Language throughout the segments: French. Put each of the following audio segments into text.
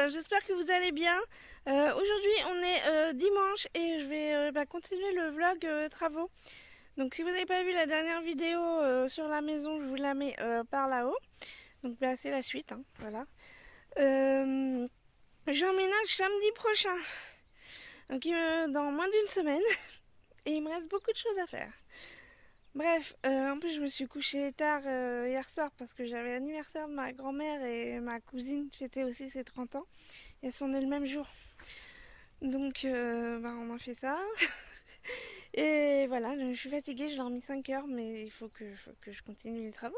j'espère que vous allez bien. Aujourd'hui on est dimanche et je vais continuer le vlog travaux. Donc si vous n'avez pas vu la dernière vidéo sur la maison, je vous la mets par là-haut. Donc c'est la suite, hein, voilà. J'emménage samedi prochain, donc dans moins d'une semaine, et il me reste beaucoup de choses à faire. Bref, en plus je me suis couchée tard hier soir parce que j'avais l'anniversaire de ma grand-mère et ma cousine fêtait aussi ses 30 ans. Et elles sont nées le même jour. Donc on a fait ça. Et voilà, je suis fatiguée, j'ai dormi 5 heures, mais faut que je continue les travaux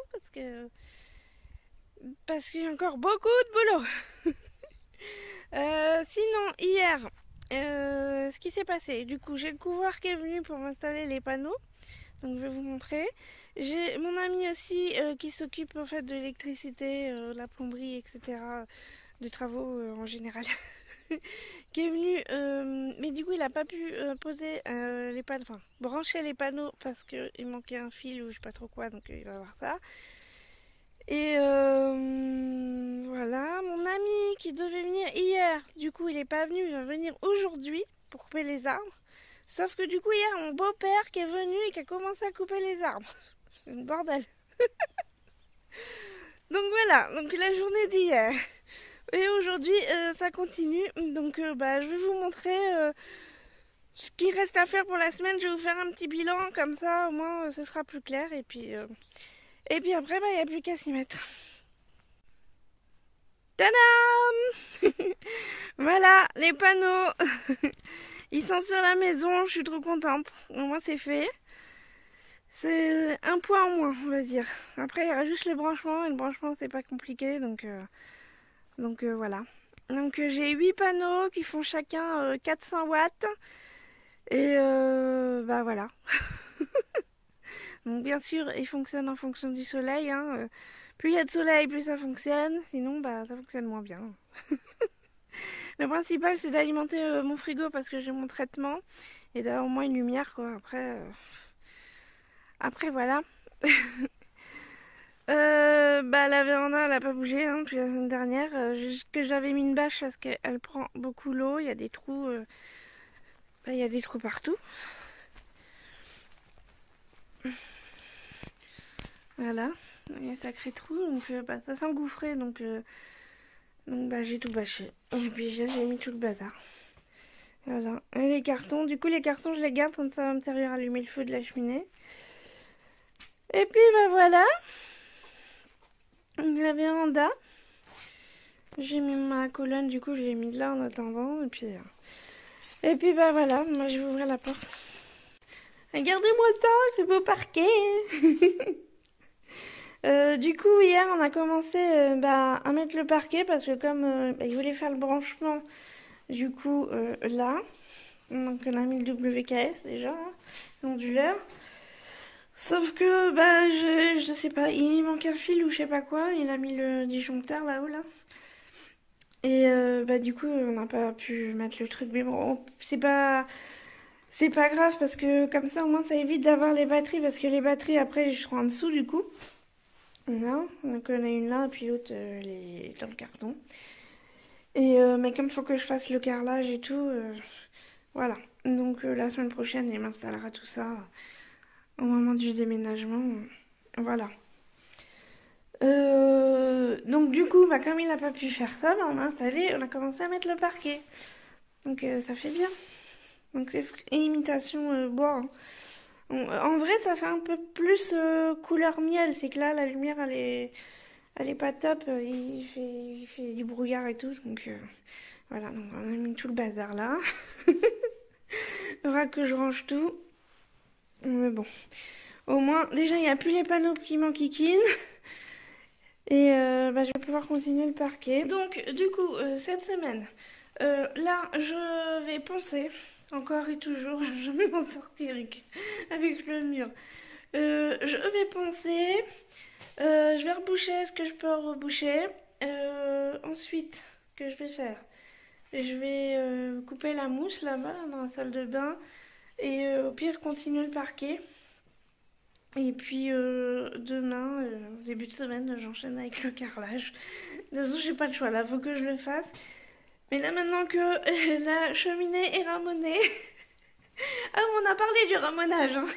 parce qu'il y a encore beaucoup de boulot. Sinon, hier, ce qui s'est passé, du coup, j'ai le couvreur qui est venu pour m'installer les panneaux. Donc je vais vous montrer. J'ai mon ami aussi qui s'occupe en fait de l'électricité, la plomberie, etc. De travaux en général. Qui est venu, mais du coup il n'a pas pu poser les panneaux, enfin brancher les panneaux parce qu'il manquait un fil ou je sais pas trop quoi, donc il va voir ça. Et voilà, mon ami qui devait venir hier, du coup il n'est pas venu, il va venir aujourd'hui pour couper les arbres. Sauf que du coup hier mon beau-père qui est venu et qui a commencé à couper les arbres. C'est une bordel. Donc voilà, donc la journée d'hier. Et aujourd'hui ça continue, donc je vais vous montrer ce qui reste à faire pour la semaine. Je vais vous faire un petit bilan, comme ça au moins ce sera plus clair. Et puis après il n'y a plus qu'à s'y mettre. Tadam! Voilà les panneaux. Ils sont sur la maison, je suis trop contente. Au moins c'est fait. C'est un point en moins, on va dire. Après il y aura juste le branchement, et le branchement c'est pas compliqué, donc voilà. Donc j'ai 8 panneaux qui font chacun 400 watts. Et voilà. Donc bien sûr, ils fonctionnent en fonction du soleil. Hein. Plus il y a de soleil, plus ça fonctionne. Sinon, ça fonctionne moins bien. Le principal, c'est d'alimenter mon frigo parce que j'ai mon traitement. Et d'avoir au moins une lumière, quoi. Après voilà. La véranda, elle n'a pas bougé hein, depuis la semaine dernière. Juste que j'avais mis une bâche parce qu'elle prend beaucoup l'eau. Il y a des trous. Il y a des trous partout. Voilà, il y a un sacré trou, donc ça s'engouffrait, donc j'ai tout bâché. Et puis j'ai mis tout le bazar. Voilà, et les cartons, du coup les cartons je les garde, comme ça va me servir à allumer le feu de la cheminée. Et puis voilà, donc, la véranda. J'ai mis ma colonne, du coup je l'ai mis là en attendant, et puis voilà, moi je vais ouvrir la porte. Regardez-moi ça, ce beau parquet. Du coup hier on a commencé à mettre le parquet parce que comme il voulait faire le branchement du coup là, donc on a mis le WKS déjà, l'onduleur. Sauf que je sais pas, il manque un fil ou je sais pas quoi, il a mis le disjoncteur là-haut là. Et du coup on n'a pas pu mettre le truc, mais bon c'est pas grave parce que comme ça au moins ça évite d'avoir les batteries parce que les batteries après je serai en dessous du coup. Là, donc on a une là, et puis l'autre, elle est dans le carton. Et mais comme il faut que je fasse le carrelage et tout, voilà. Donc la semaine prochaine, il m'installera tout ça au moment du déménagement. Voilà. Donc du coup, comme il n'a pas pu faire ça, on a commencé à mettre le parquet. Donc ça fait bien. Donc c'est imitation bois. Hein. En vrai, ça fait un peu plus couleur miel. C'est que là, la lumière, elle est pas top. Il fait du brouillard et tout. Donc voilà, donc on a mis tout le bazar là. Il faudra que je range tout. Mais bon, au moins, déjà, il n'y a plus les panneaux qui m'enquiquinent. Et je vais pouvoir continuer le parquet. Donc, du coup, cette semaine, là, je vais poncer. Encore et toujours, je vais m'en sortir avec le mur. Je vais poncer. Je vais reboucher ce que je peux reboucher. Ensuite, ce que je vais faire, je vais couper la mousse là-bas, dans la salle de bain. Et au pire, continuer le parquet. Et puis demain, début de semaine, j'enchaîne avec le carrelage. De toute façon, j'ai pas le choix là, faut que je le fasse. Mais là, maintenant que la cheminée est ramonée... Ah, on a parlé du ramonage, hein.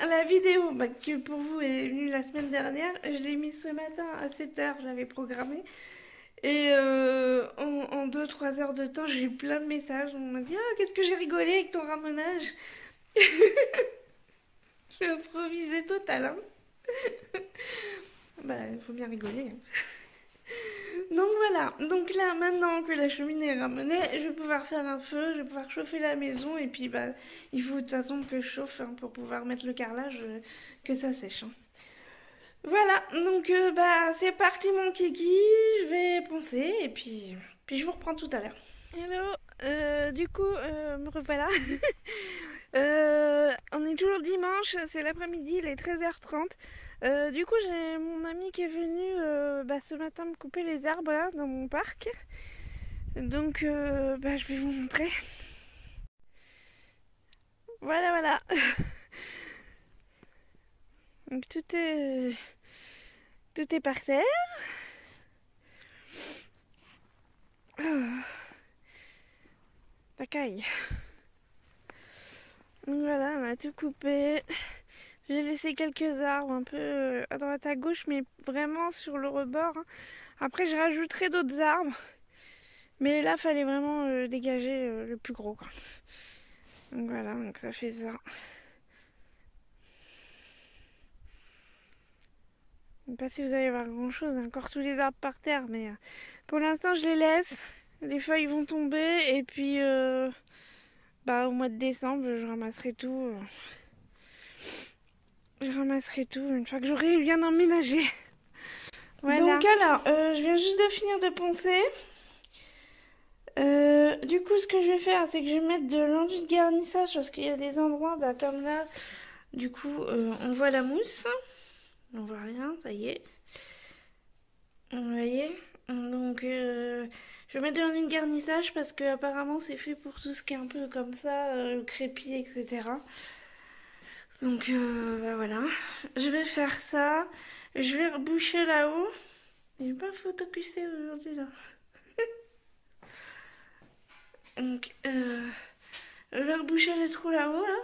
La vidéo qui pour vous est venue la semaine dernière, je l'ai mise ce matin à 7h, j'avais programmé. Et en 2-3 heures de temps, j'ai eu plein de messages. On m'a dit: ah, qu'est-ce que j'ai rigolé avec ton ramonage. J'ai improvisé total, hein. Bah, il faut bien rigoler, hein. Donc voilà, donc là maintenant que la cheminée est ramenée, je vais pouvoir faire un feu, je vais pouvoir chauffer la maison et puis bah il faut de toute façon que je chauffe, hein, pour pouvoir mettre le carrelage, que ça sèche, hein. Voilà, donc bah c'est parti mon kiki, je vais poncer et puis je vous reprends tout à l'heure. Hello, du coup me revoilà. On est toujours dimanche, c'est l'après-midi, il est 13h30. Du coup, j'ai mon ami qui est venu ce matin me couper les arbres là dans mon parc. Donc, je vais vous montrer. Voilà, voilà. Donc tout est par terre. Oh, ça caille. Donc voilà, on a tout coupé. J'ai laissé quelques arbres un peu à droite à gauche, mais vraiment sur le rebord, hein. Après, je rajouterai d'autres arbres. Mais là, fallait vraiment dégager le plus gros, quoi. Donc voilà, donc ça fait ça. Je ne sais pas si vous allez voir grand chose, encore tous les arbres par terre, mais pour l'instant je les laisse. Les feuilles vont tomber et puis au mois de décembre je ramasserai tout. Je ramasserai tout une fois que j'aurai bien emménagé. Voilà. Donc alors, je viens juste de finir de poncer. Du coup, ce que je vais faire, c'est que je vais mettre de l'enduit de garnissage parce qu'il y a des endroits, comme là, du coup, on voit la mousse. On voit rien, ça y est. Vous voyez? Donc, je vais mettre de l'enduit de garnissage parce que apparemment c'est fait pour tout ce qui est un peu comme ça, crépi, etc. Donc, voilà. Je vais faire ça. Je vais reboucher là-haut. J'ai pas photocusé aujourd'hui là. Donc, je vais reboucher les trous là-haut là.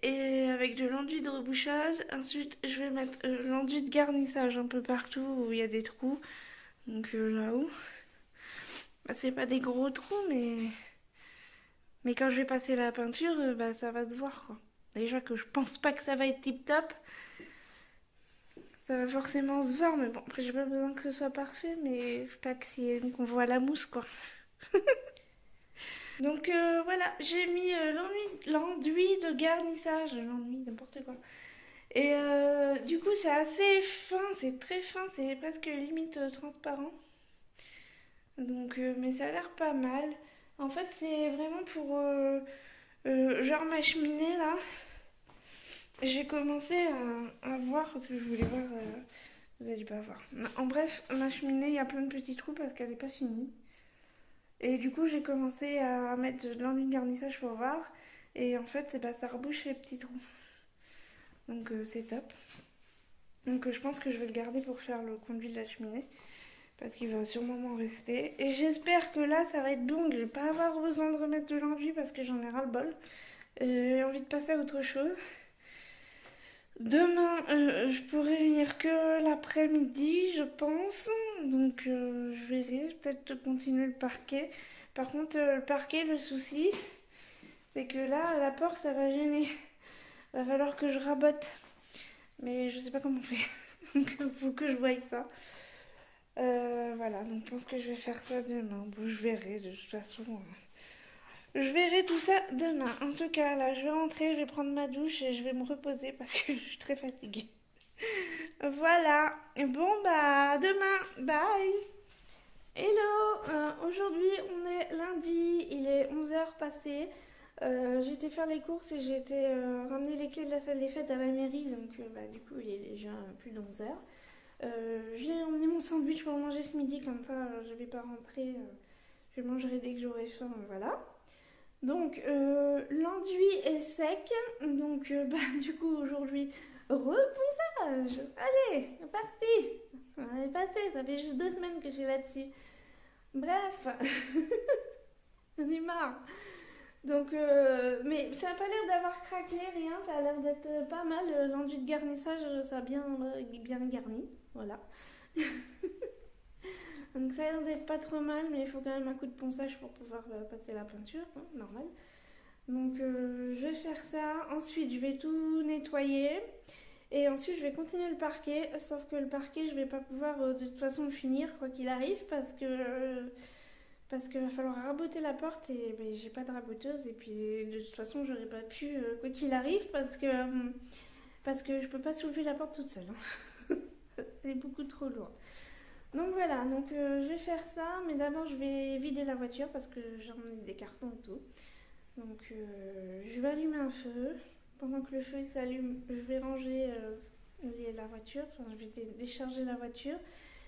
Et avec de l'enduit de rebouchage. Ensuite, je vais mettre l'enduit de garnissage un peu partout où il y a des trous. Donc là-haut. C'est pas des gros trous, mais quand je vais passer la peinture, ça va se voir, quoi. Déjà que je pense pas que ça va être tip top. Ça va forcément se voir, mais bon, après j'ai pas besoin que ce soit parfait, mais faut pas qu'on voit la mousse, quoi. Donc voilà, j'ai mis l'enduit de garnissage, l'enduit, n'importe quoi. Et du coup c'est assez fin, c'est très fin, c'est presque limite transparent. Donc, mais ça a l'air pas mal. En fait, c'est vraiment pour genre ma cheminée là. J'ai commencé à voir parce que je voulais voir. Vous allez pas voir. En bref, ma cheminée, il y a plein de petits trous parce qu'elle n'est pas finie. Et du coup, j'ai commencé à mettre de l'enduit de garnissage pour voir. Et en fait, ça rebouche les petits trous. Donc, c'est top. Donc, je pense que je vais le garder pour faire le conduit de la cheminée. Parce qu'il va sûrement m'en rester. Et j'espère que là, ça va être bon. Que je vais pas avoir besoin de remettre de l'enduit parce que j'en ai ras le bol. J'ai envie de passer à autre chose. Demain, je pourrai venir que l'après-midi, je pense. Donc, je verrai. Peut-être continuer le parquet. Par contre, le parquet, le souci, c'est que là, la porte, ça va gêner. Va falloir que je rabote. Mais je sais pas comment on fait. Donc, il faut que je voie ça. Voilà, donc je pense que je vais faire ça demain. Bon, je verrai de toute façon. Je verrai tout ça demain. En tout cas, là, je vais rentrer, je vais prendre ma douche et je vais me reposer parce que je suis très fatiguée. Voilà. Bon, à demain. Bye. Hello. Aujourd'hui, on est lundi. Il est 11h passé. J'ai été faire les courses et j'ai été ramener les clés de la salle des fêtes à la mairie. Donc, du coup, il est déjà plus de 11h. J'ai emmené mon sandwich pour manger ce midi, comme ça je vais pas rentrer, je mangerai dès que j'aurai faim, voilà. Donc l'enduit est sec, donc du coup aujourd'hui reponçage. Allez, c'est parti. On est passé, ça fait juste 2 semaines que je suis là-dessus. Bref, j'en ai marre. Donc, mais ça n'a pas l'air d'avoir craqué, rien. Ça a l'air d'être pas mal. L'enduit de garnissage, ça a bien garni. Voilà. Donc ça a l'air d'être pas trop mal, mais il faut quand même un coup de ponçage pour pouvoir passer la peinture, hein, normal. Donc je vais faire ça. Ensuite, je vais tout nettoyer. Et ensuite, je vais continuer le parquet. Sauf que le parquet, je vais pas pouvoir de toute façon le finir, quoi qu'il arrive, parce qu'il va falloir raboter la porte et ben, j'ai pas de raboteuse. Et puis de toute façon, j'aurais pas pu, quoi qu'il arrive, parce que je peux pas soulever la porte toute seule. Hein. Elle est beaucoup trop lourde. Donc voilà, donc je vais faire ça, mais d'abord je vais vider la voiture parce que j'en ai des cartons et tout. Donc je vais allumer un feu. Pendant que le feu s'allume, je vais ranger la voiture, enfin je vais décharger la voiture.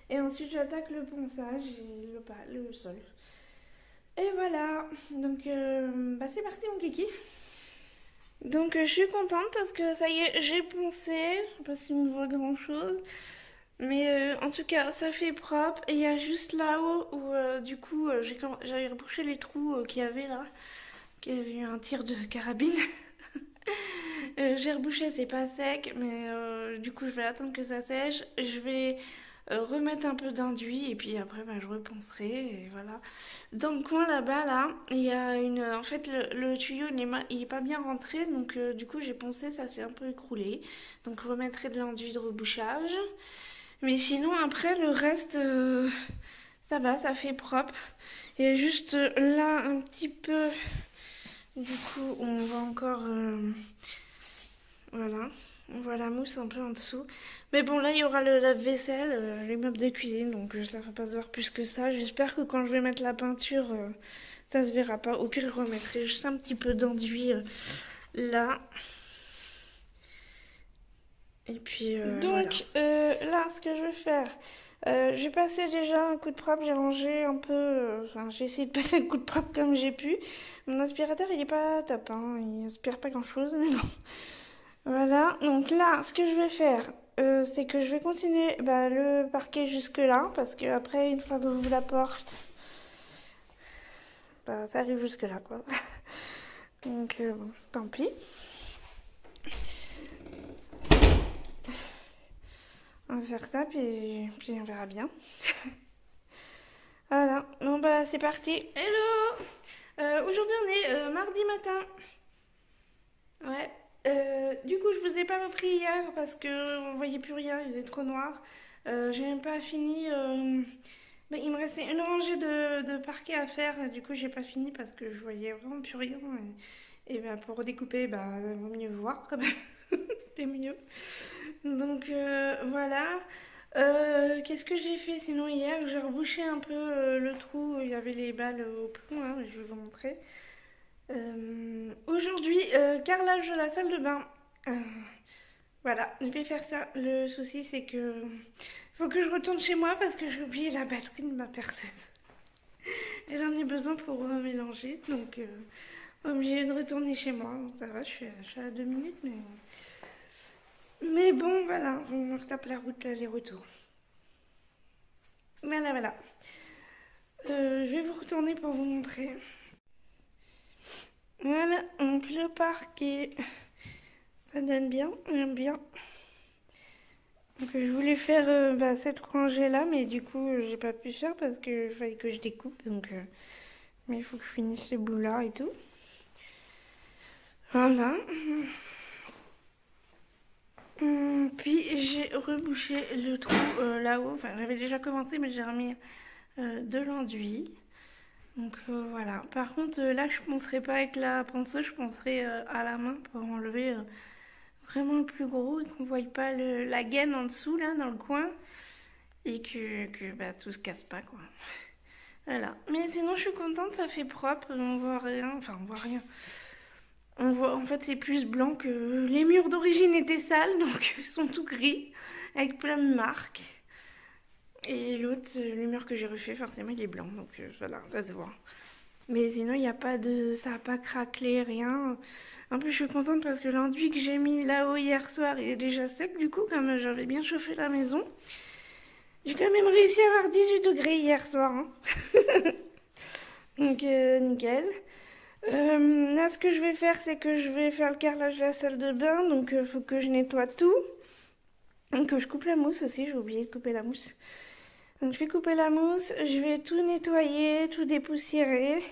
Et ensuite j'attaque le ponçage et le sol. Et voilà, donc c'est parti mon kiki. Donc je suis contente parce que ça y est, j'ai poncé, je sais pas si on voit grand chose. Mais en tout cas, ça fait propre. Et il y a juste là-haut où du coup, j'avais rebouché les trous qu'il y avait là. Qu'il y avait eu un tir de carabine. J'ai rebouché, c'est pas sec. Mais du coup, je vais attendre que ça sèche. Je vais remettre un peu d'enduit. Et puis après, je reponcerai. Et voilà. Dans le coin là-bas, là, il y a une. En fait, le tuyau, il est pas bien rentré. Donc du coup, j'ai poncé, ça s'est un peu écroulé. Donc je remettrai de l'enduit de rebouchage. Mais sinon, après, le reste, ça va, ça fait propre. Et juste là, un petit peu, du coup, on va encore, voilà, on voit la mousse un peu en dessous. Mais bon, là, il y aura le lave-vaisselle, les meubles de cuisine, donc ça va pas se voir plus que ça. J'espère que quand je vais mettre la peinture, ça se verra pas. Au pire, je remettrai juste un petit peu d'enduit là. Et puis donc voilà. Là, ce que je vais faire, j'ai passé déjà un coup de propre, j'ai rangé un peu, j'ai essayé de passer le coup de propre comme j'ai pu. Mon aspirateur, il est pas top, hein, il aspire pas grand chose, mais bon. Voilà, donc là, ce que je vais faire, c'est que je vais continuer le parquet jusque là, parce que après, une fois que j'ouvre la porte, ça arrive jusque là, quoi. Donc bon, tant pis. On va faire ça, puis on verra bien. Voilà, bon c'est parti. Hello. Aujourd'hui on est mardi matin. Ouais. Du coup je vous ai pas repris hier parce que on voyait plus rien, il était trop noir. J'ai même pas fini. Il me restait une rangée de parquet à faire. Du coup j'ai pas fini parce que je voyais vraiment plus rien. Et pour découper, il vaut mieux voir quand même. C'est mieux. Donc voilà. Qu'est-ce que j'ai fait sinon hier? J'ai rebouché un peu le trou où il y avait les balles au plomb, hein, je vais vous montrer. Aujourd'hui, carrelage de la salle de bain. Voilà, je vais faire ça. Le souci, c'est que faut que je retourne chez moi parce que j'ai oublié la batterie de ma perceuse. Et j'en ai besoin pour mélanger, donc obligée de retourner chez moi. Ça va, je suis à 2 minutes, mais bon, voilà, on retape la route aller-retour. Voilà. Je vais vous retourner pour vous montrer. Voilà, donc le parquet, ça donne bien, j'aime bien. Donc je voulais faire cette rangée là, mais du coup j'ai pas pu faire parce qu'il fallait que je découpe, donc mais il faut que je finisse ce bout là et tout. Voilà. Puis j'ai rebouché le trou là-haut, enfin j'avais déjà commencé mais j'ai remis de l'enduit. Donc voilà. Par contre là je poncerai pas avec la ponceuse, je poncerai à la main pour enlever vraiment le plus gros et qu'on voie pas la gaine en dessous là dans le coin et que tout se casse pas quoi. Voilà. Mais sinon je suis contente, ça fait propre, on voit rien, enfin on voit rien. On voit, en fait, c'est plus blanc que les murs d'origine étaient sales, donc ils sont tout gris, avec plein de marques. Et l'autre, le mur que j'ai refait, forcément, il est blanc, donc voilà, ça se voit. Mais sinon, il n'y a pas de... ça n'a pas craquelé, rien. En plus, je suis contente parce que l'enduit que j'ai mis là-haut hier soir, il est déjà sec. Du coup, comme j'avais bien chauffé la maison, j'ai quand même réussi à avoir 18 degrés hier soir, hein. Donc, nickel. Là, ce que je vais faire, c'est que je vais faire le carrelage de la salle de bain. Donc, il faut que je nettoie tout. Donc, je coupe la mousse aussi. J'ai oublié de couper la mousse. Donc, je vais couper la mousse. Je vais tout nettoyer, tout dépoussiérer.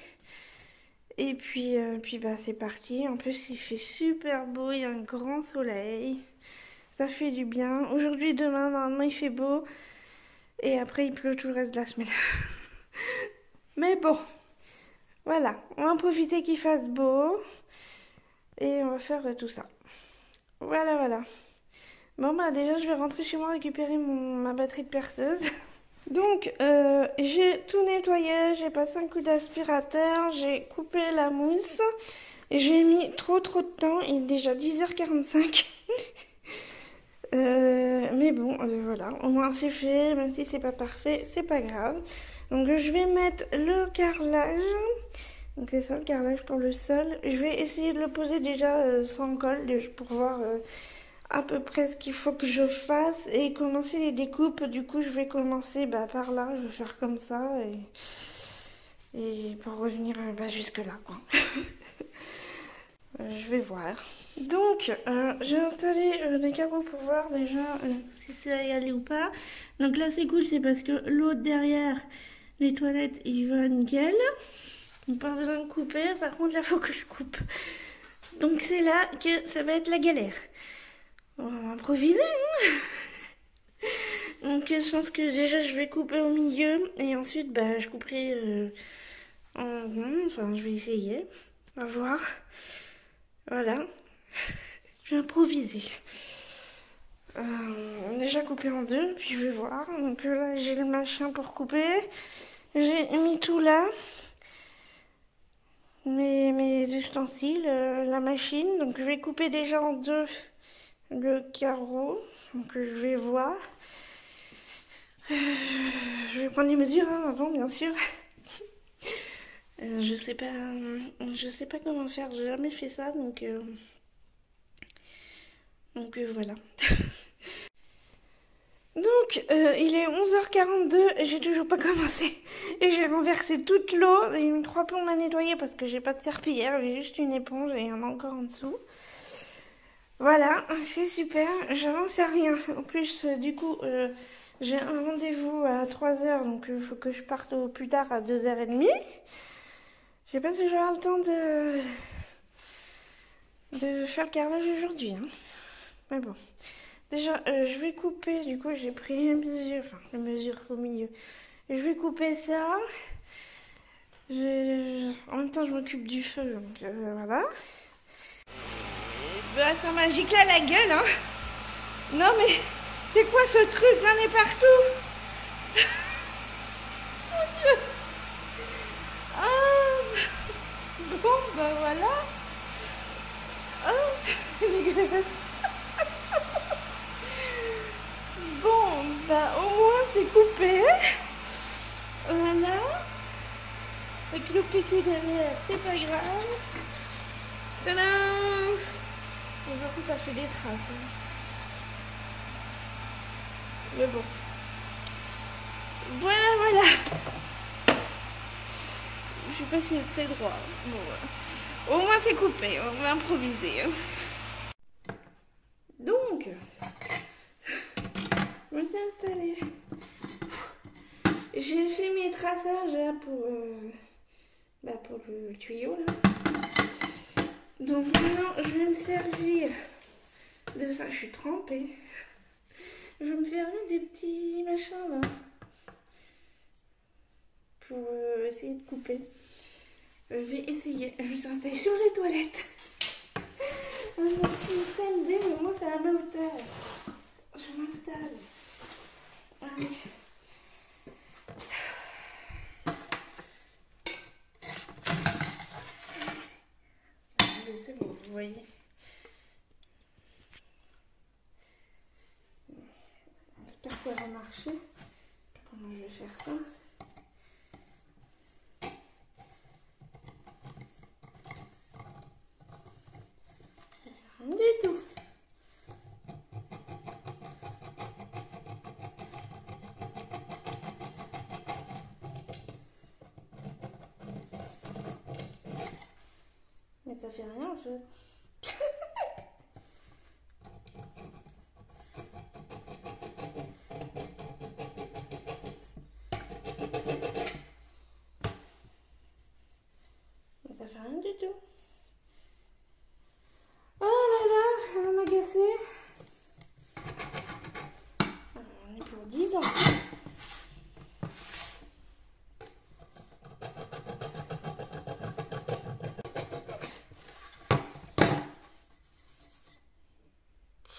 Et puis bah, c'est parti. En plus, il fait super beau. Il y a un grand soleil. Ça fait du bien. Aujourd'hui, demain, normalement, il fait beau. Et après, il pleut tout le reste de la semaine. Mais bon. Voilà, on va en profiter qu'il fasse beau et on va faire tout ça. Voilà, voilà. Bon bah déjà je vais rentrer chez moi récupérer ma batterie de perceuse. Donc j'ai tout nettoyé, j'ai passé un coup d'aspirateur, j'ai coupé la mousse. J'ai mis trop de temps, il est déjà 10h45. Mais bon, voilà, au moins c'est fait, même si c'est pas parfait, c'est pas grave. Donc je vais mettre le carrelage. Donc c'est ça le carrelage pour le sol. Je vais essayer de le poser déjà sans colle pour voir à peu près ce qu'il faut que je fasse et commencer les découpes. Du coup je vais commencer par là, je vais faire comme ça et pour revenir jusque là quoi. Je vais voir. Donc j'ai installé les carreaux pour voir déjà si ça y aller ou pas. Donc là c'est cool, c'est parce que l'autre derrière les toilettes il va nickel. Donc pas besoin de couper, par contre là faut que je coupe. Donc c'est là que ça va être la galère. On va improviser, hein. Donc je pense que déjà je vais couper au milieu et ensuite je couperai en rond, enfin je vais essayer. On va voir. Voilà. Je vais improviser. Déjà coupé en deux, puis je vais voir. Donc là j'ai le machin pour couper. J'ai mis tout là. Mes ustensiles, la machine. Donc je vais couper déjà en deux le carreau. Donc je vais voir. Je vais prendre les mesures avant bien sûr. Je sais pas comment faire, j'ai jamais fait ça donc voilà. Donc il est 11h42 et j'ai toujours pas commencé. Et j'ai renversé toute l'eau. Il y a eu 3 plombes à nettoyer parce que j'ai pas de serpillière, j'ai juste une éponge et il y en a encore en dessous. Voilà, c'est super, j'avance à rien. En plus, du coup, j'ai un rendez-vous à 3h, donc il faut que je parte au plus tard à 2h30. Je sais pas si j'aurai le temps de faire le carrelage aujourd'hui, hein. Mais bon. Déjà, je vais couper, du coup, j'ai pris les mesures au milieu. Je vais couper ça. En même temps, je m'occupe du feu, donc voilà. Ça m'a giclé à la gueule, hein. Non, mais c'est quoi ce truc? J'en ai partout. Mon Dieu. Ah, bon, voilà. Oh, dégueulasse. Bon, au moins c'est coupé. Voilà. Avec le PQ derrière, c'est pas grave. Tadam! Bon, par contre, ça fait des traces, hein. Mais bon. Voilà, voilà. Je sais pas si c'est très droit. Bon, voilà. Au moins c'est coupé, on va improviser, hein. Donc, je me suis installée. J'ai fait mes traçages là pour le tuyau là. Donc maintenant je vais me servir de ça. Je suis trempée. Je vais me servir des petits machins là pour essayer de couper. Je vais essayer. Je me suis installée sur les toilettes. Mon système D, au moins c'est à la même hauteur. Je m'installe. Allez. C'est bon, vous voyez. J'espère que ça va marcher. Comment je vais faire ça? ça fait rien en fait. Mais ça fait rien du tout. Oh là là, elle va m'agacer. On est pour 10 ans.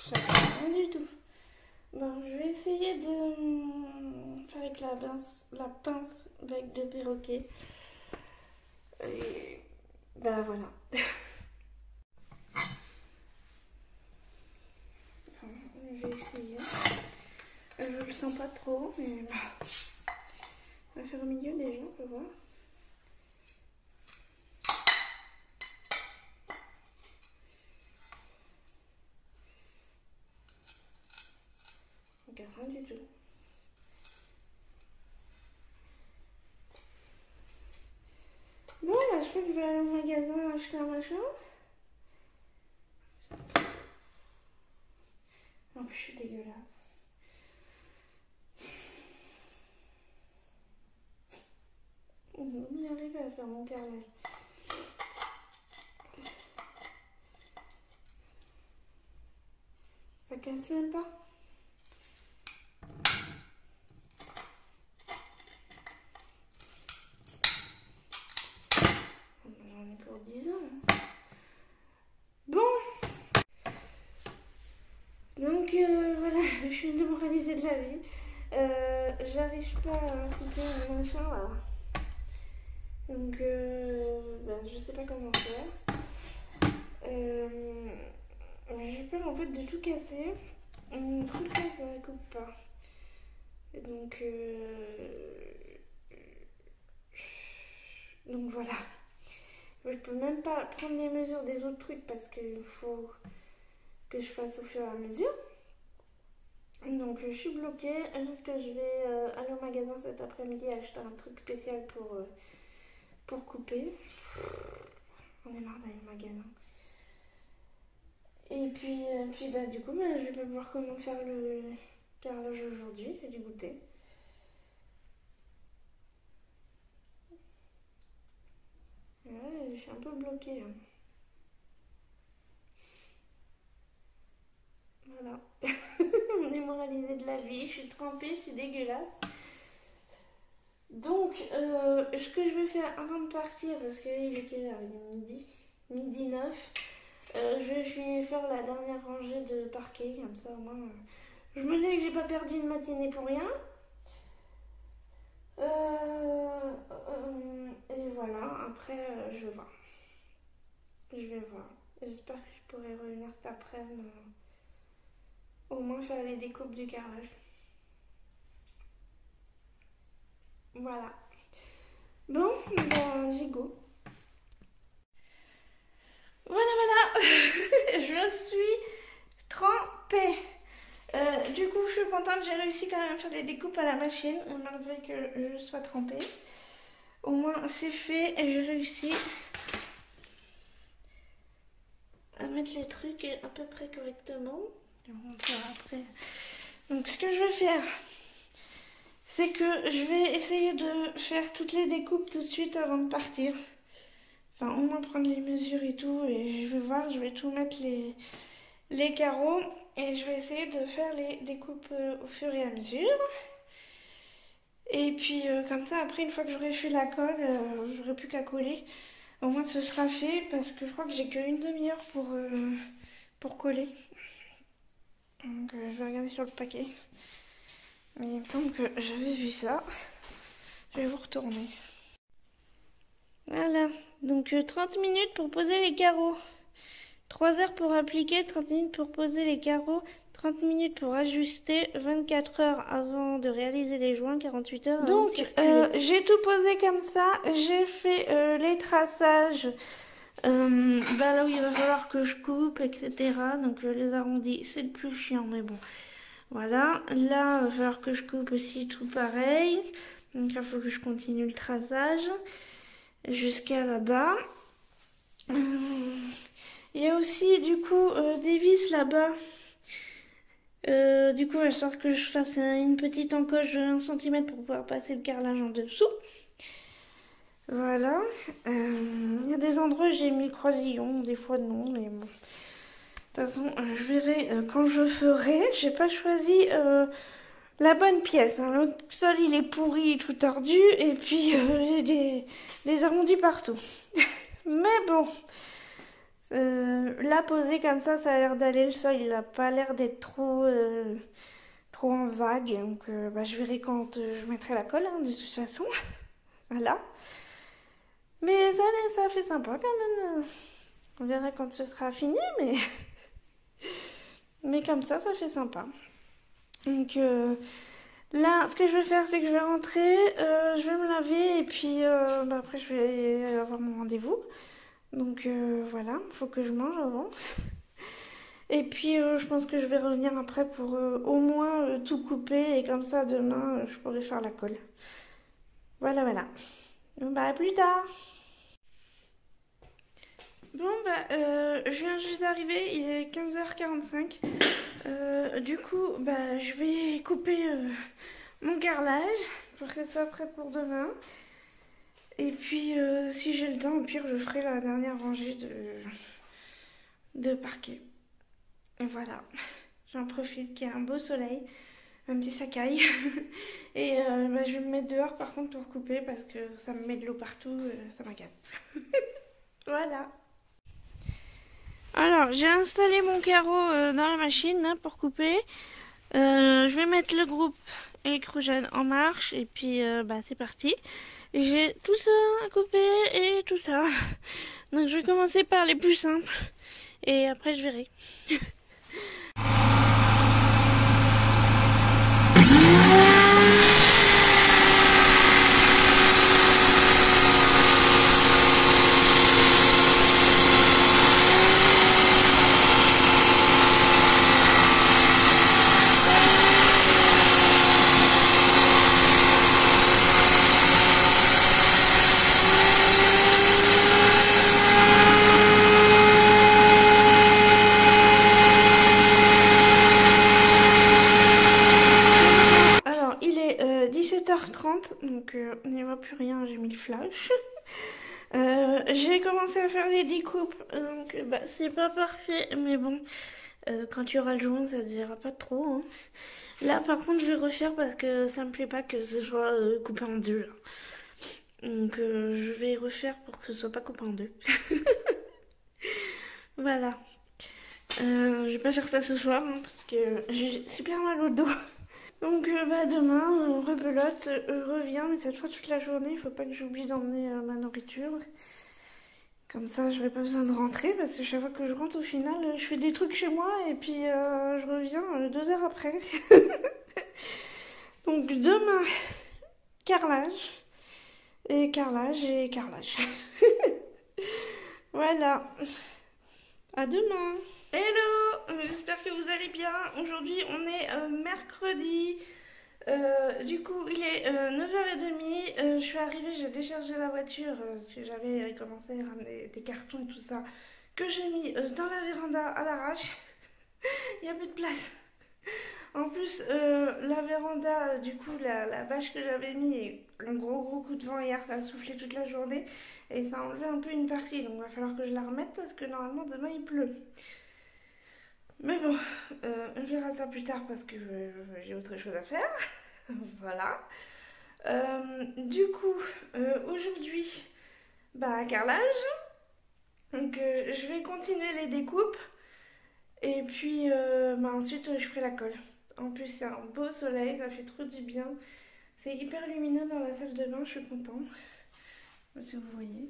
Ça fait rien du tout. Bon, je vais essayer de faire avec la pince bec de perroquet. Et bah voilà. Je vais essayer. Je le sens pas trop, mais on va faire au milieu déjà, on peut voir. On casse rien du tout. Bon, là, je crois que je vais aller au magasin acheter un machin. En plus, je suis dégueulasse. J'y arrive à faire mon carrelage. Ça casse même pas. J'en ai pour 10 ans. Bon. Donc voilà, je suis démoralisée de la vie. J'arrive pas à couper un machin là. Donc je sais pas comment faire. J'ai peur en fait de tout casser. Mon truc là ça ne coupe pas. Et donc voilà. Je peux même pas prendre les mesures des autres trucs parce qu'il faut que je fasse au fur et à mesure. Donc je suis bloquée. Est-ce que je vais aller au magasin cet après-midi acheter un truc spécial pour couper. On est marre d'aller au magasin. Et puis du coup, je vais voir comment faire le carrelage aujourd'hui. J'ai dû goûter. Ouais, je suis un peu bloquée. Voilà. On est moralisé de la vie. Je suis trempée, je suis dégueulasse. Donc, ce que je vais faire avant de partir, parce qu'il est quelle heure? Il est midi 9. Je vais faire la dernière rangée de parquet, comme ça au moins je me dis que j'ai pas perdu une matinée pour rien. Et voilà, après je vais voir. Je vais voir. J'espère que je pourrai revenir cet après-midi, au moins faire les découpes du carrelage. Voilà. Bon, j'y go. Voilà. Je suis trempée. Du coup, je suis contente, j'ai réussi quand même à faire des découpes à la machine, malgré que je sois trempée. Au moins, c'est fait et j'ai réussi à mettre les trucs à peu près correctement. Je vais vous montrer après. Donc, ce que je vais faire, c'est que je vais essayer de faire toutes les découpes tout de suite avant de partir. Enfin, au moins prendre les mesures et tout, et je vais voir, je vais tout mettre les carreaux. Et je vais essayer de faire les découpes au fur et à mesure. Et puis comme ça, après, une fois que j'aurai fait la colle, j'aurai plus qu'à coller. Au moins ce sera fait parce que je crois que j'ai qu'une demi-heure pour coller. Donc je vais regarder sur le paquet. Mais il me semble que j'avais vu ça. Je vais vous retourner. Voilà, donc 30 minutes pour poser les carreaux. 3 heures pour appliquer, 30 minutes pour poser les carreaux, 30 minutes pour ajuster, 24 heures avant de réaliser les joints, 48 heures avant de circuler. J'ai tout posé comme ça, j'ai fait les traçages, là où il va falloir que je coupe, etc. Donc les arrondis, c'est le plus chiant, mais bon. Voilà, là, il va falloir que je coupe aussi tout pareil. Donc il faut que je continue le traçage jusqu'à là-bas. Il y a aussi du coup des vis là-bas. Du coup, il va falloir que je fasse une petite encoche de 1 cm pour pouvoir passer le carrelage en dessous. Voilà. Il y a des endroits où j'ai mis croisillon, des fois non, mais bon. De toute façon, je verrai quand je ferai. J'ai pas choisi la bonne pièce. Hein. Le sol, il est pourri, tout tordu, et puis j'ai des arrondis partout. Mais bon, là, posé comme ça a l'air d'aller. Le sol, il a pas l'air d'être trop en vague. Donc, bah, je verrai quand je mettrai la colle, hein, de toute façon. Voilà. Mais ça fait sympa quand même. On verra quand ce sera fini, mais comme ça fait sympa. Donc là, ce que je vais faire, c'est que je vais rentrer, je vais me laver et puis bah, après je vais avoir mon rendez-vous. Donc voilà, faut que je mange avant. Et puis je pense que je vais revenir après pour au moins tout couper et comme ça demain je pourrai faire la colle. Voilà. Donc bah à plus tard. Bon bah je viens juste d'arriver, il est 15h45. Du coup bah je vais couper mon carrelage pour que ça soit prêt pour demain. Et puis si j'ai le temps, au pire je ferai la dernière rangée de parquet. Et voilà, j'en profite qu'il y a un beau soleil, même si ça caille. Et bah, je vais me mettre dehors par contre pour couper parce que ça me met de l'eau partout, ça m'agace. Voilà. Alors j'ai installé mon carreau dans la machine là, pour couper. Je vais mettre le groupe électrogène en marche et puis bah, c'est parti. J'ai tout ça à couper et tout ça. Donc je vais commencer par les plus simples et après je verrai. Alors il est 17h30 donc on n'y voit plus rien, j'ai mis le flash. J'ai commencé à faire les découpes, donc bah, c'est pas parfait, mais bon, quand il y aura le joint, ça se dira pas trop. Hein. Là, par contre, je vais refaire parce que ça me plaît pas que ce soit coupé en deux. Là. Donc, je vais refaire pour que ce soit pas coupé en deux. Voilà. Je vais pas faire ça ce soir hein, parce que j'ai super mal au dos. Donc bah demain, rebelote, reviens, mais cette fois toute la journée, il faut pas que j'oublie d'emmener ma nourriture. Comme ça, j'aurai pas besoin de rentrer parce que chaque fois que je rentre, au final, je fais des trucs chez moi et puis je reviens 2 heures après. Donc demain, carrelage et carrelage et carrelage. Voilà. À demain. Hello, j'espère que vous allez bien. Aujourd'hui, on est mercredi. Du coup, il est 9h30. Je suis arrivée, j'ai déchargé la voiture parce que j'avais commencé à ramener des cartons et tout ça que j'ai mis dans la véranda à l'arrache. Il n'y a plus de place. En plus, la véranda, du coup, la bâche que j'avais mis, un gros coup de vent hier, ça a soufflé toute la journée et ça a enlevé un peu une partie. Donc, il va falloir que je la remette parce que normalement, demain, il pleut. Mais bon, on verra ça plus tard parce que j'ai autre chose à faire. Voilà. Du coup, aujourd'hui, bah, carrelage. Donc, je vais continuer les découpes. Et puis, bah, ensuite, je ferai la colle. En plus, c'est un beau soleil, ça fait trop du bien. C'est hyper lumineux dans la salle de bain, je suis contente. Je sais pas si vous voyez.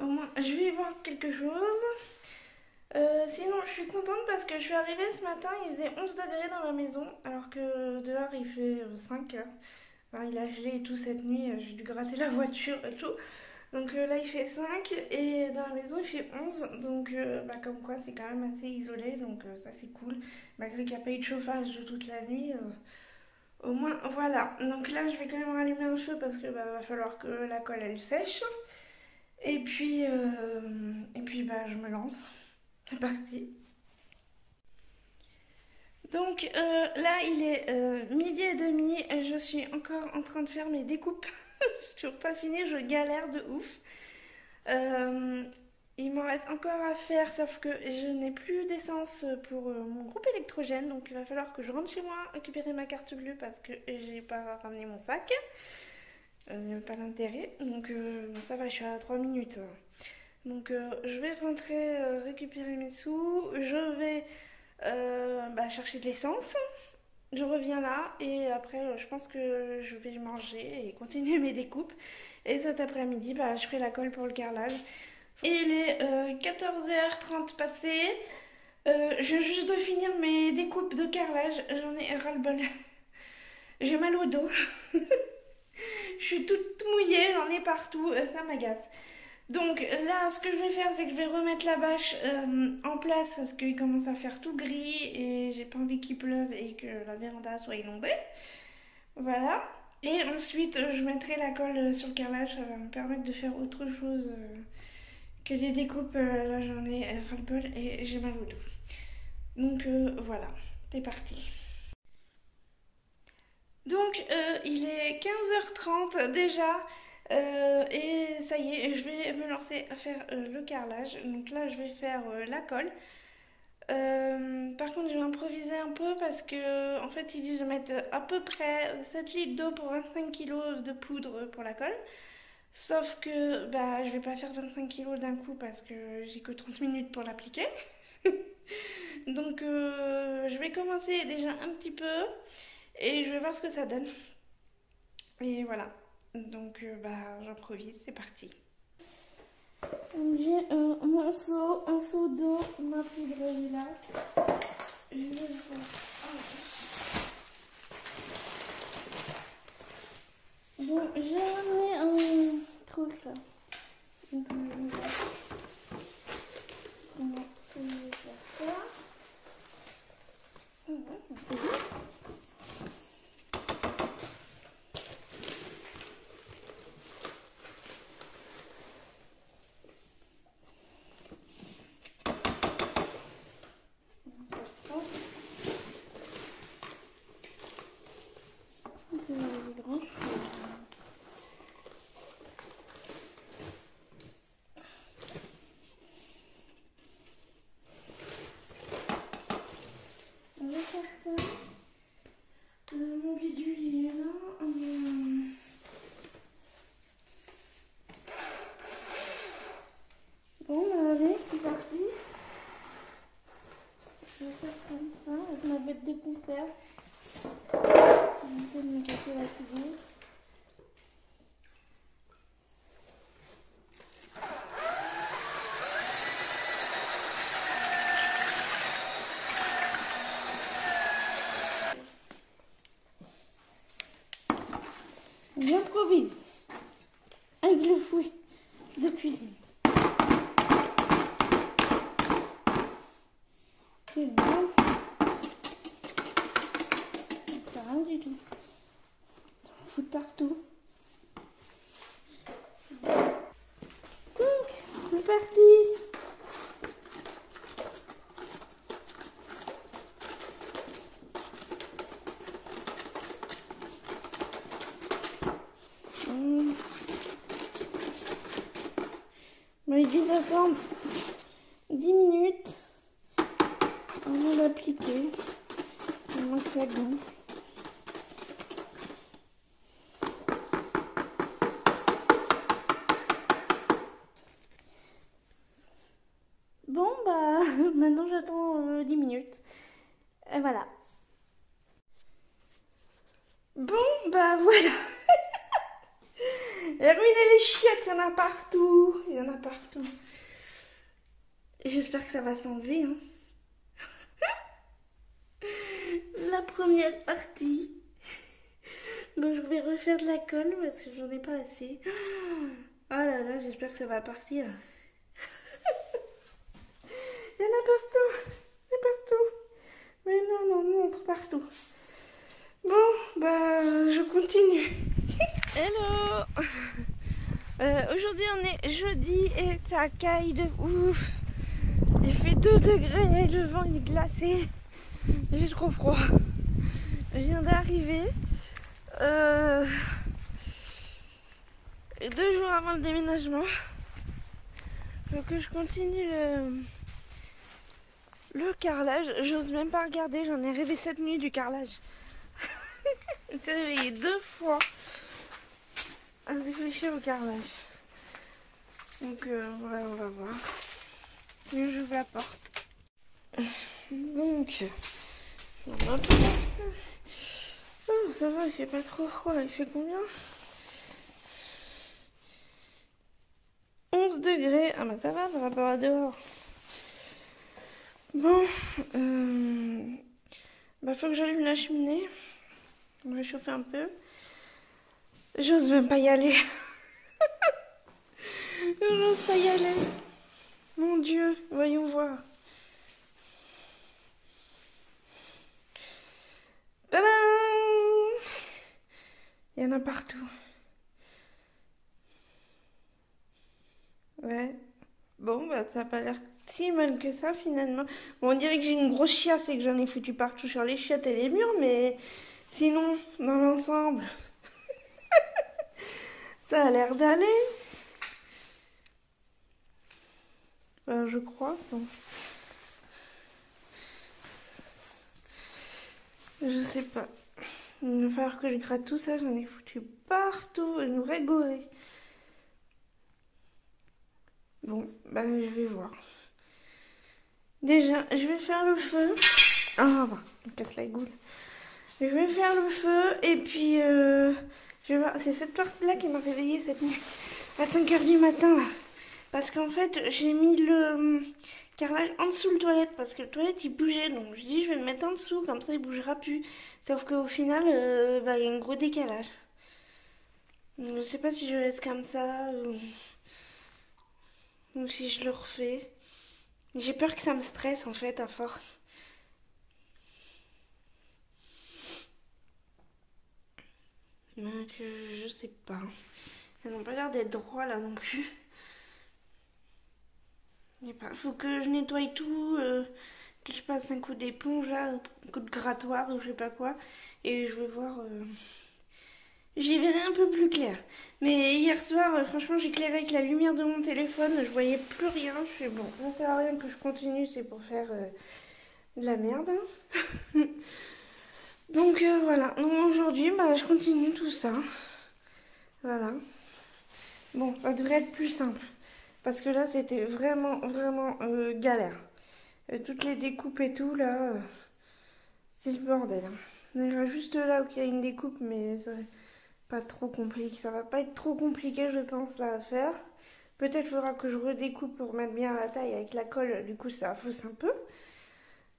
Au moins, je vais voir quelque chose. Sinon, je suis contente parce que je suis arrivée ce matin, il faisait 11 degrés dans ma maison, alors que dehors il fait 5. Enfin, il a gelé et tout cette nuit, j'ai dû gratter la voiture et tout. Donc là il fait 5 et dans la maison il fait 11. Donc bah, comme quoi c'est quand même assez isolé, donc ça c'est cool. Malgré qu'il n'y a pas eu de chauffage de toute la nuit, au moins voilà. Donc là je vais quand même rallumer un feu parce que bah, va falloir que la colle elle sèche. Et puis bah, je me lance. C'est parti. Donc là, il est midi et demi. Et je suis encore en train de faire mes découpes. J'ai toujours pas fini, je galère de ouf. Euh, il m'en reste encore à faire, sauf que je n'ai plus d'essence pour mon groupe électrogène. Donc il va falloir que je rentre chez moi récupérer ma carte bleue parce que j'ai pas ramené mon sac. Il n'y a pas d'intérêt. Donc bon, ça va, je suis à 3 minutes. Donc je vais rentrer récupérer mes sous. Je vais bah, chercher de l'essence. Je reviens là et après je pense que je vais manger et continuer mes découpes. Et cet après-midi, bah, je ferai la colle pour le carrelage. Et il est 14h30 passé. Je viens juste de finir mes découpes de carrelage. J'en ai ras-le-bol. J'ai mal au dos. Je suis toute mouillée, j'en ai partout. Ça m'agace. Donc là, ce que je vais faire, c'est que je vais remettre la bâche en place parce qu'il commence à faire tout gris et j'ai pas envie qu'il pleuve et que la véranda soit inondée. Voilà. Et ensuite, je mettrai la colle sur le carrelage. Ça va me permettre de faire autre chose que les découpes. Là, j'en ai ras-le-bol et j'ai mal au dos. Donc voilà, c'est parti. Donc il est 15h30 déjà. Et ça y est, je vais me lancer à faire le carrelage. Donc là, je vais faire la colle. Par contre, je vais improviser un peu parce que en fait, ils disent de mettre à peu près 7 litres d'eau pour 25 kg de poudre pour la colle. Sauf que bah, je vais pas faire 25 kg d'un coup parce que j'ai que 30 minutes pour l'appliquer. Donc, je vais commencer déjà un petit peu et je vais voir ce que ça donne. Et voilà. Donc, bah, j'improvise, c'est parti. J'ai mon seau, un seau d'eau, ma poudre là. Je vais faire. Bon, j'ai ramené un truc là. Donc, je vais voir comment je vais faire ça. C'est bon. On va faire ça. Mon bidule il est là. Bon, bah allez, c'est parti. Je vais faire comme ça avec ma bête de conserve. Je vais essayer de me casser la figure. J'improvise avec le fouet de cuisine. C'est bon. Ça rien du tout. On fout partout. Donc, c'est parti. Bon, il dit d'attendre 10 minutes avant d'appliquer. Moi, c'est bon. Bon, bah, maintenant j'attends 10 minutes. Et voilà. Bon, bah voilà. Et ruiner les chiottes, il y en a partout. Il y en a partout. Et j'espère que ça va s'enlever. Hein. La première partie. Donc je vais refaire de la colle parce que j'en ai pas assez. Oh là là, j'espère que ça va partir. Il y en a partout. Il y en a partout. Mais non, non, montre partout. Bon, bah je continue. Hello. Aujourd'hui on est jeudi et ça caille de ouf. Il fait 2 degrés, le vent il est glacé. J'ai trop froid. Je viens d'arriver. 2 jours avant le déménagement. Faut que je continue le carrelage. J'ose même pas regarder, j'en ai rêvé cette nuit du carrelage. Je me suis réveillée 2 fois à réfléchir au carrelage. Donc voilà, on va voir. J'ouvre la porte. Donc, oh, ça va, il fait pas trop froid. Il fait combien? 11 degrés. Ah bah ça va par rapport à dehors. Bon, bah faut que j'allume la cheminée. On va chauffer un peu. J'ose même pas y aller. J'ose pas y aller. Mon Dieu, voyons voir. Tadam! Il y en a partout. Ouais. Bon, bah ça a pas l'air si mal que ça finalement. Bon, on dirait que j'ai une grosse chiasse et que j'en ai foutu partout sur les chiottes et les murs, mais sinon, dans l'ensemble, ça a l'air d'aller. Je crois. Bon. Je sais pas. Il va falloir que je gratte tout ça, j'en ai foutu partout, une vraie gorée. Bon, bah je vais voir. Déjà, je vais faire le feu. Ah bah, on casse la goule. Je vais faire le feu et puis je vais voir. C'est cette partie-là qui m'a réveillée cette nuit à 5h du matin là. Parce qu'en fait, j'ai mis le carrelage en dessous le toilette parce que le toilette il bougeait. Donc je dis je vais le mettre en dessous, comme ça il bougera plus. Sauf qu'au final, bah, il y a un gros décalage. Je sais pas si je laisse comme ça ou si je le refais. J'ai peur que ça me stresse en fait à force. Donc je sais pas. Elles n'ont pas l'air d'être droits là non plus. Faut que je nettoie tout, que je passe un coup d'éponge là, un coup de grattoir ou je sais pas quoi. Et je vais voir. J'y verrai un peu plus clair. Mais hier soir, franchement, j'éclairais avec la lumière de mon téléphone, je voyais plus rien. Je fais bon, ça sert à rien que je continue, c'est pour faire de la merde. Donc voilà. Donc aujourd'hui, bah, je continue tout ça. Voilà. Bon, ça devrait être plus simple. Parce que là, c'était vraiment, vraiment galère. Toutes les découpes et tout, là, c'est le bordel. Il y a juste là où il y a une découpe, mais ça, pas trop compliqué. Ça va pas être trop compliqué, je pense, là, à faire. Peut-être faudra que je redécoupe pour mettre bien la taille avec la colle. Du coup, ça fausse un peu.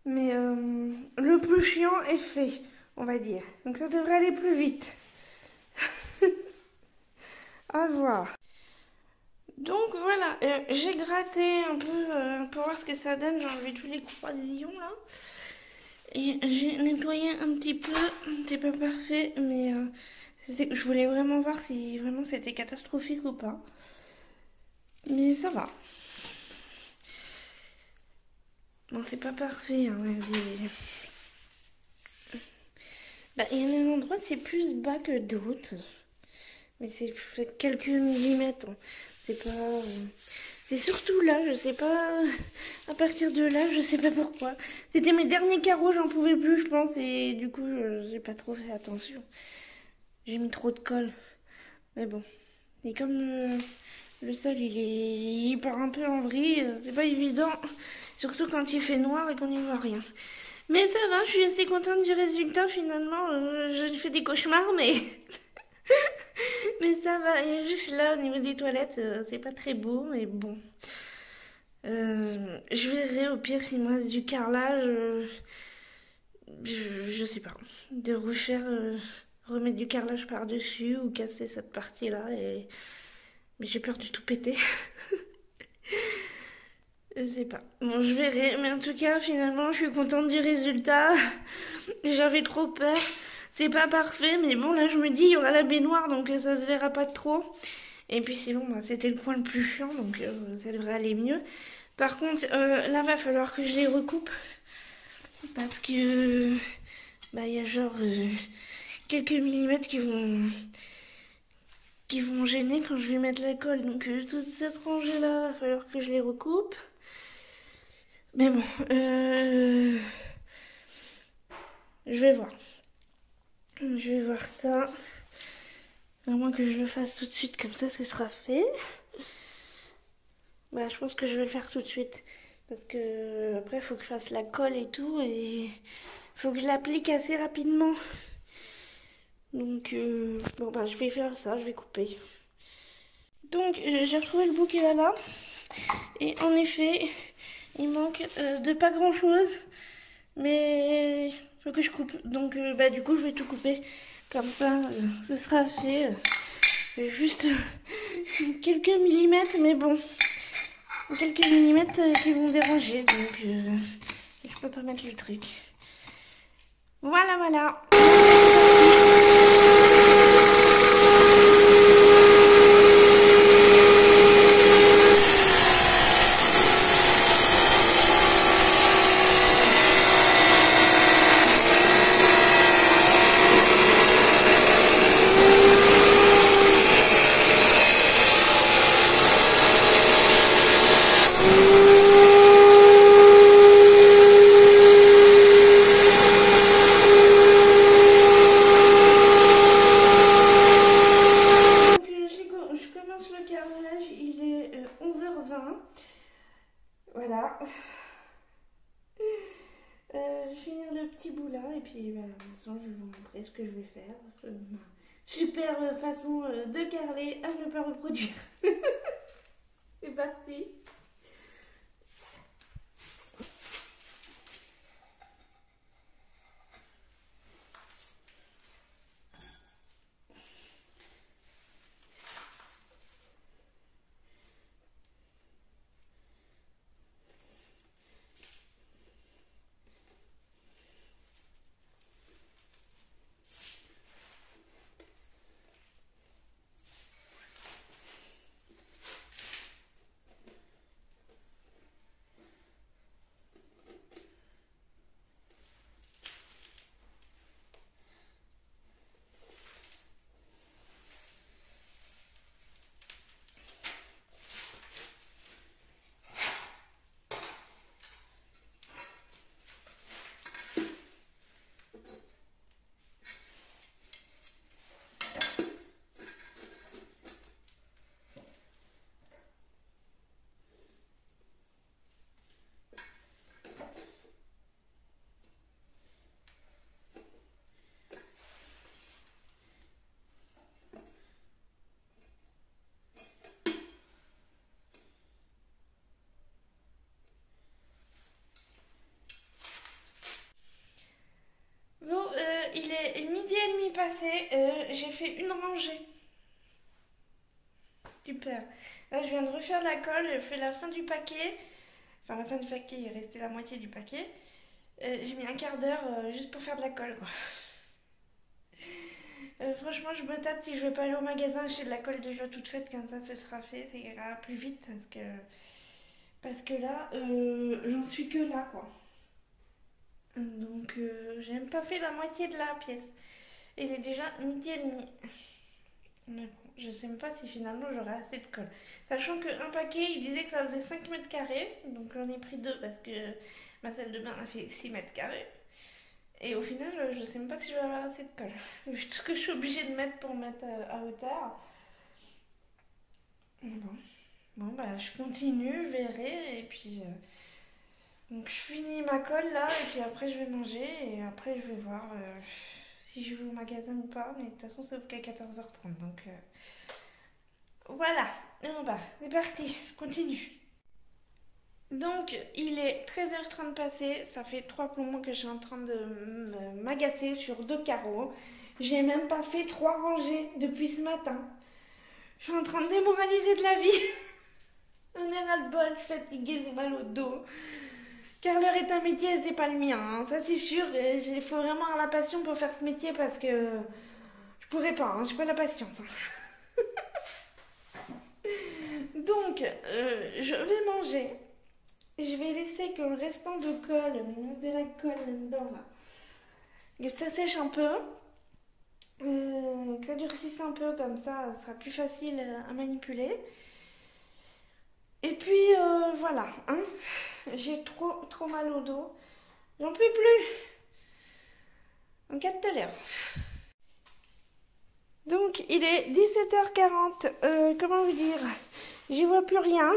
Mais le plus chiant est fait, on va dire. Donc ça devrait aller plus vite. À voir. Donc voilà, j'ai gratté un peu pour voir ce que ça donne. J'ai enlevé tous les croisillons là. Et j'ai nettoyé un petit peu. C'est pas parfait, mais je voulais vraiment voir si vraiment c'était catastrophique ou pas. Mais ça va. Bon, c'est pas parfait. Hein, bah, il y a un endroit c'est plus bas que d'autres. Mais c'est quelques millimètres. C'est pas. C'est surtout là, je sais pas. À partir de là, je sais pas pourquoi. C'était mes derniers carreaux, j'en pouvais plus, je pense. Et du coup, j'ai pas trop fait attention. J'ai mis trop de colle. Mais bon. Et comme le sol, il part un peu en vrille, c'est pas évident. Surtout quand il fait noir et qu'on n'y voit rien. Mais ça va, je suis assez contente du résultat finalement. Je fais des cauchemars, mais. Mais ça va, et juste là au niveau des toilettes, c'est pas très beau, mais bon. Je verrai au pire s'il me reste du carrelage, je sais pas. De refaire, remettre du carrelage par-dessus ou casser cette partie-là. Mais j'ai peur de tout péter. Je sais pas. Bon, je verrai, mais en tout cas, finalement, je suis contente du résultat. J'avais trop peur. C'est pas parfait, mais bon, là, je me dis, il y aura la baignoire, donc ça se verra pas trop. Et puis sinon, bah, c'était le point le plus chiant, donc ça devrait aller mieux. Par contre, là, va falloir que je les recoupe. Parce que bah, y a genre quelques millimètres qui vont gêner quand je vais mettre la colle. Donc toute cette rangée là, va falloir que je les recoupe. Mais bon, je vais voir. Je vais voir ça. À moins que je le fasse tout de suite, comme ça ce sera fait. Bah, je pense que je vais le faire tout de suite. Parce que après, il faut que je fasse la colle et tout. Et il faut que je l'applique assez rapidement. Donc, bon, bah, je vais faire ça, je vais couper. Donc, j'ai retrouvé le bout qu'il a là. Et en effet, il manque de pas grand chose. Mais il faut que je coupe. Donc, bah, du coup, je vais tout couper. Comme ça, ce sera fait. Juste quelques millimètres, mais bon. Quelques millimètres qui vont déranger. Donc, je peux pas mettre le truc. Voilà, voilà. Il est 11h20. Voilà. Je vais finir le petit bout là et puis bah, de toute façon, je vais vous montrer ce que je vais faire. Super façon de carreler à ne pas reproduire. C'est parti. Bon, il est midi et demi passé. J'ai fait une rangée. Super. Là, je viens de refaire la colle. J'ai fait la fin du paquet. Enfin, la fin du paquet, il restait la moitié du paquet. J'ai mis un quart d'heure juste pour faire de la colle, quoi. Franchement, je me tâte si je vais pas aller au magasin acheter de la colle déjà toute faite, quand ça ce sera fait, ça ira plus vite parce que là, j'en suis que là, quoi. Donc, j'ai même pas fait la moitié de la pièce. Il est déjà midi et demi. Mais bon, je sais même pas si finalement j'aurai assez de colle. Sachant qu'un paquet, il disait que ça faisait 5 mètres carrés. Donc j'en ai pris deux parce que ma salle de bain a fait 6 mètres carrés. Et au final, je sais même pas si je vais avoir assez de colle. Vu tout ce que je suis obligée de mettre pour mettre à hauteur. Bon, bah je continue, je verrai. Et puis, donc je finis ma colle là. Et puis après, je vais manger. Et après, je vais voir si je vais au magasin ou pas. Mais de toute façon, c'est qu'à 14h30. Donc voilà. Bon, bah, c'est parti. Je continue. Donc, il est 13h30 passé, ça fait 3 plombs que je suis en train de m'agacer sur 2 carreaux. J'ai même pas fait 3 rangées depuis ce matin. Je suis en train de démoraliser de la vie. On est ras-le-bol, je suis fatiguée, j'ai mal au dos. Car l'heure est un métier, c'est pas le mien, hein. Ça c'est sûr. Il faut vraiment avoir la passion pour faire ce métier parce que je pourrais pas, hein. J'ai pas la patience, hein. Donc, je vais manger. Je vais laisser que le restant de colle, mettre de la colle là-dedans, là, que ça sèche un peu, que ça durcisse un peu, comme ça sera plus facile à manipuler. Et puis voilà, hein, j'ai trop mal au dos, j'en peux plus. Donc à tout à l'heure. Donc il est 17h40, comment vous dire, j'y vois plus rien.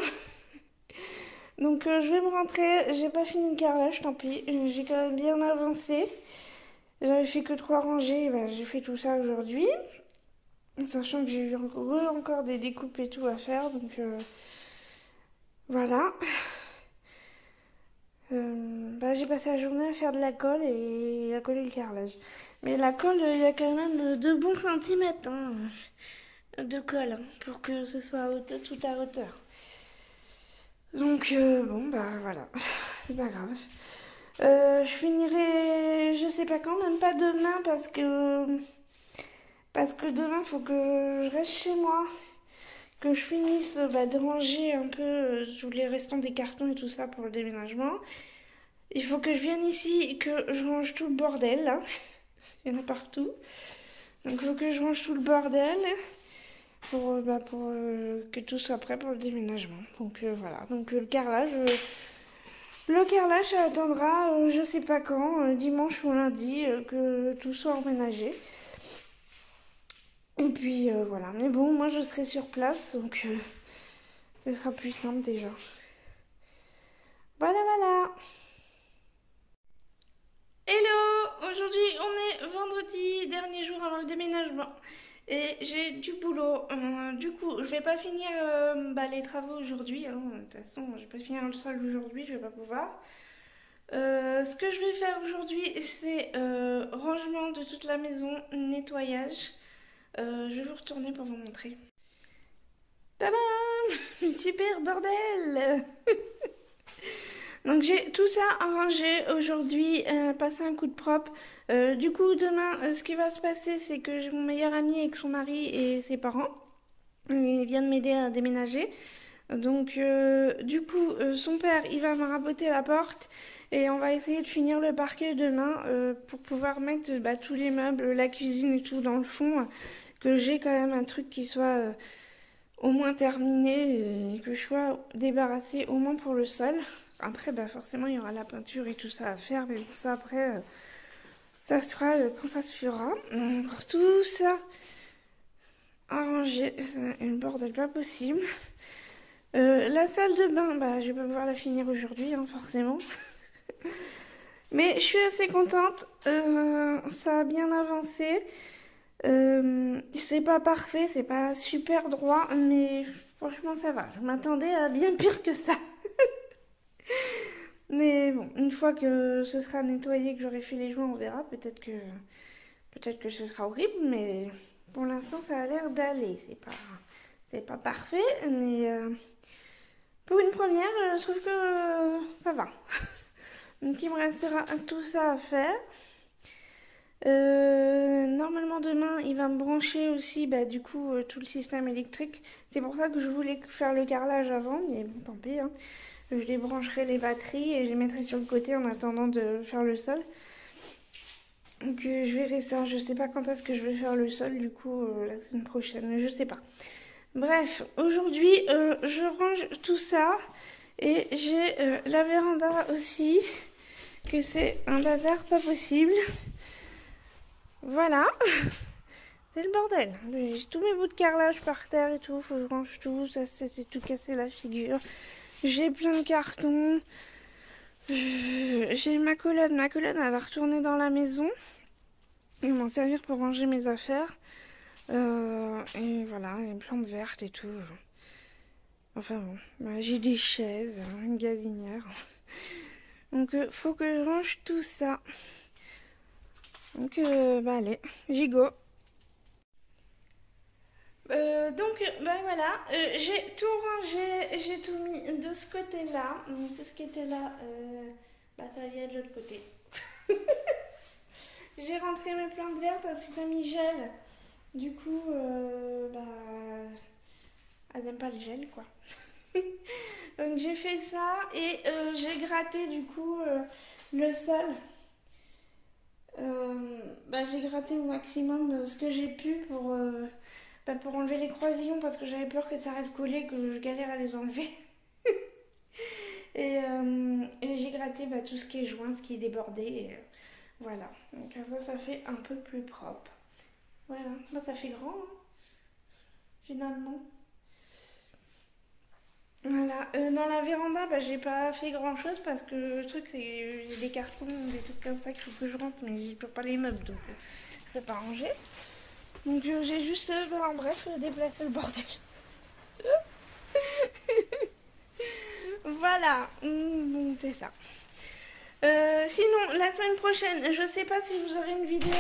Donc je vais me rentrer, j'ai pas fini le carrelage, tant pis, j'ai quand même bien avancé. J'avais fait que 3 rangées, ben, j'ai fait tout ça aujourd'hui. Sachant que j'ai eu encore des découpes et tout à faire, donc voilà. Bah, j'ai passé la journée à faire de la colle et à coller le carrelage. Mais la colle, il y a quand même 2 bons centimètres hein, de colle hein, pour que ce soit tout à hauteur. Donc bon bah voilà, c'est pas grave. Je finirai, je sais pas quand, même pas demain parce que demain faut que je reste chez moi, que je finisse de ranger un peu tous les restants des cartons et tout ça pour le déménagement. Il faut que je vienne ici et que je range tout le bordel là. Il y en a partout. Donc il faut que je range tout le bordel pour que tout soit prêt pour le déménagement. Donc voilà. Donc le carrelage ça attendra je sais pas quand, dimanche ou lundi, que tout soit emménagé. Et puis voilà. Mais bon, moi je serai sur place, donc ce sera plus simple déjà. Voilà. Hello! Aujourd'hui on est vendredi, dernier jour avant le déménagement. Et j'ai du boulot. Du coup, je vais pas finir les travaux aujourd'hui. Hein. De toute façon, je vais pas finir le sol aujourd'hui, je vais pas pouvoir. Ce que je vais faire aujourd'hui, c'est rangement de toute la maison, nettoyage. Je vais vous retourner pour vous montrer. Tadam! Super bordel! Donc j'ai tout ça arrangé aujourd'hui, passé un coup de propre. Du coup demain, ce qui va se passer, c'est que j'ai mon meilleur ami avec son mari et ses parents. Il vient de m'aider à déménager. Donc du coup, son père, il va me raboter la porte et on va essayer de finir le parquet demain pour pouvoir mettre tous les meubles, la cuisine et tout dans le fond. Que j'ai quand même un truc qui soit au moins terminé et que je sois débarrassée au moins pour le sol. Après, forcément, il y aura la peinture et tout ça à faire, mais bon, ça après, ça sera quand ça se fera. Encore tout ça arrangé, c'est le bordel pas possible. La salle de bain, je vais pas pouvoir la finir aujourd'hui, hein, forcément. Mais je suis assez contente, ça a bien avancé. C'est pas parfait, c'est pas super droit, mais franchement ça va. Je m'attendais à bien pire que ça. Mais bon, une fois que ce sera nettoyé, que j'aurai fait les joints, on verra. Peut-être que ce sera horrible, mais pour l'instant ça a l'air d'aller. C'est pas parfait, mais pour une première, je trouve que ça va. Donc il me restera tout ça à faire. Normalement demain il va me brancher aussi du coup tout le système électrique. C'est pour ça que je voulais faire le carrelage avant, mais bon tant pis hein. Je les brancherai les batteries et je les mettrai sur le côté en attendant de faire le sol. Donc je verrai ça, je sais pas quand est-ce que je vais faire le sol du coup la semaine prochaine, je sais pas. Bref, aujourd'hui je range tout ça et j'ai la véranda aussi, que c'est un bazar pas possible. Voilà, c'est le bordel. J'ai tous mes bouts de carrelage par terre et tout, faut que je range tout, ça c'est tout cassé la figure. J'ai plein de cartons. J'ai ma colonne elle va retourner dans la maison. Ils vont m'en servir pour ranger mes affaires. Et voilà, les plantes vertes et tout. Enfin bon, j'ai des chaises, une gazinière. Donc faut que je range tout ça. Donc allez, j'y go. Donc voilà, j'ai tout rangé, j'ai tout mis de ce côté-là. Donc tout ce qui était là, ça vient de l'autre côté. J'ai rentré mes plantes vertes parce que comme il gèle, du coup, elles n'aiment pas le gel, quoi. Donc j'ai fait ça et j'ai gratté du coup le sol. J'ai gratté au maximum ce que j'ai pu pour enlever les croisillons parce que j'avais peur que ça reste collé, que je galère à les enlever. Et j'ai gratté tout ce qui est joint, ce qui est débordé. Voilà, donc ça fait un peu plus propre. Voilà, ça fait grand, hein, finalement. Voilà, dans la véranda, j'ai pas fait grand chose parce que le truc c'est que j'ai des cartons, des trucs comme ça qu'il faut que je rentre, mais je peux pas les meubles donc je vais pas ranger. Donc j'ai juste, en bref, déplacé le bordel. Voilà, donc c'est ça. Sinon, la semaine prochaine, je sais pas si vous aurez une vidéo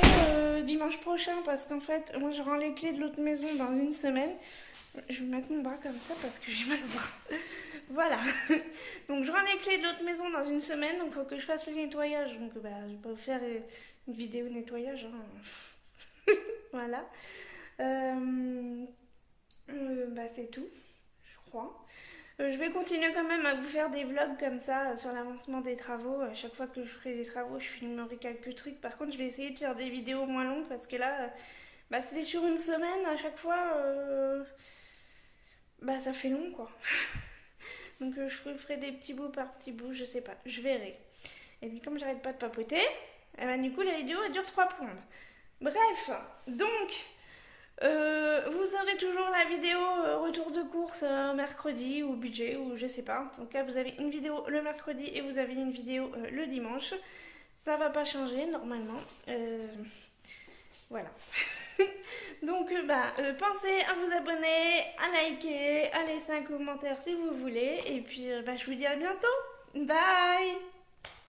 dimanche prochain parce qu'en fait, moi je rends les clés de l'autre maison dans une semaine. Je vais mettre mon bras comme ça parce que j'ai mal au bras. Voilà. Donc je rends les clés de l'autre maison dans une semaine, donc il faut que je fasse le nettoyage. Donc je vais pas vous faire une vidéo nettoyage. Hein. Voilà. C'est tout, je crois. Je vais continuer quand même à vous faire des vlogs comme ça sur l'avancement des travaux. À chaque fois que je ferai des travaux, je filmerai quelques trucs. Par contre, je vais essayer de faire des vidéos moins longues parce que là, c'était sur une semaine à chaque fois. Ça fait long quoi. Donc je ferai des petits bouts par petits bouts, je sais pas, je verrai. Et puis comme j'arrête pas de papoter, du coup la vidéo elle dure 3 plombes. Bref, donc vous aurez toujours la vidéo retour de course mercredi ou budget ou je sais pas. En tout cas vous avez une vidéo le mercredi et vous avez une vidéo le dimanche. Ça va pas changer normalement. Voilà. Donc pensez à vous abonner, à liker, à laisser un commentaire si vous voulez. Et puis je vous dis à bientôt. Bye!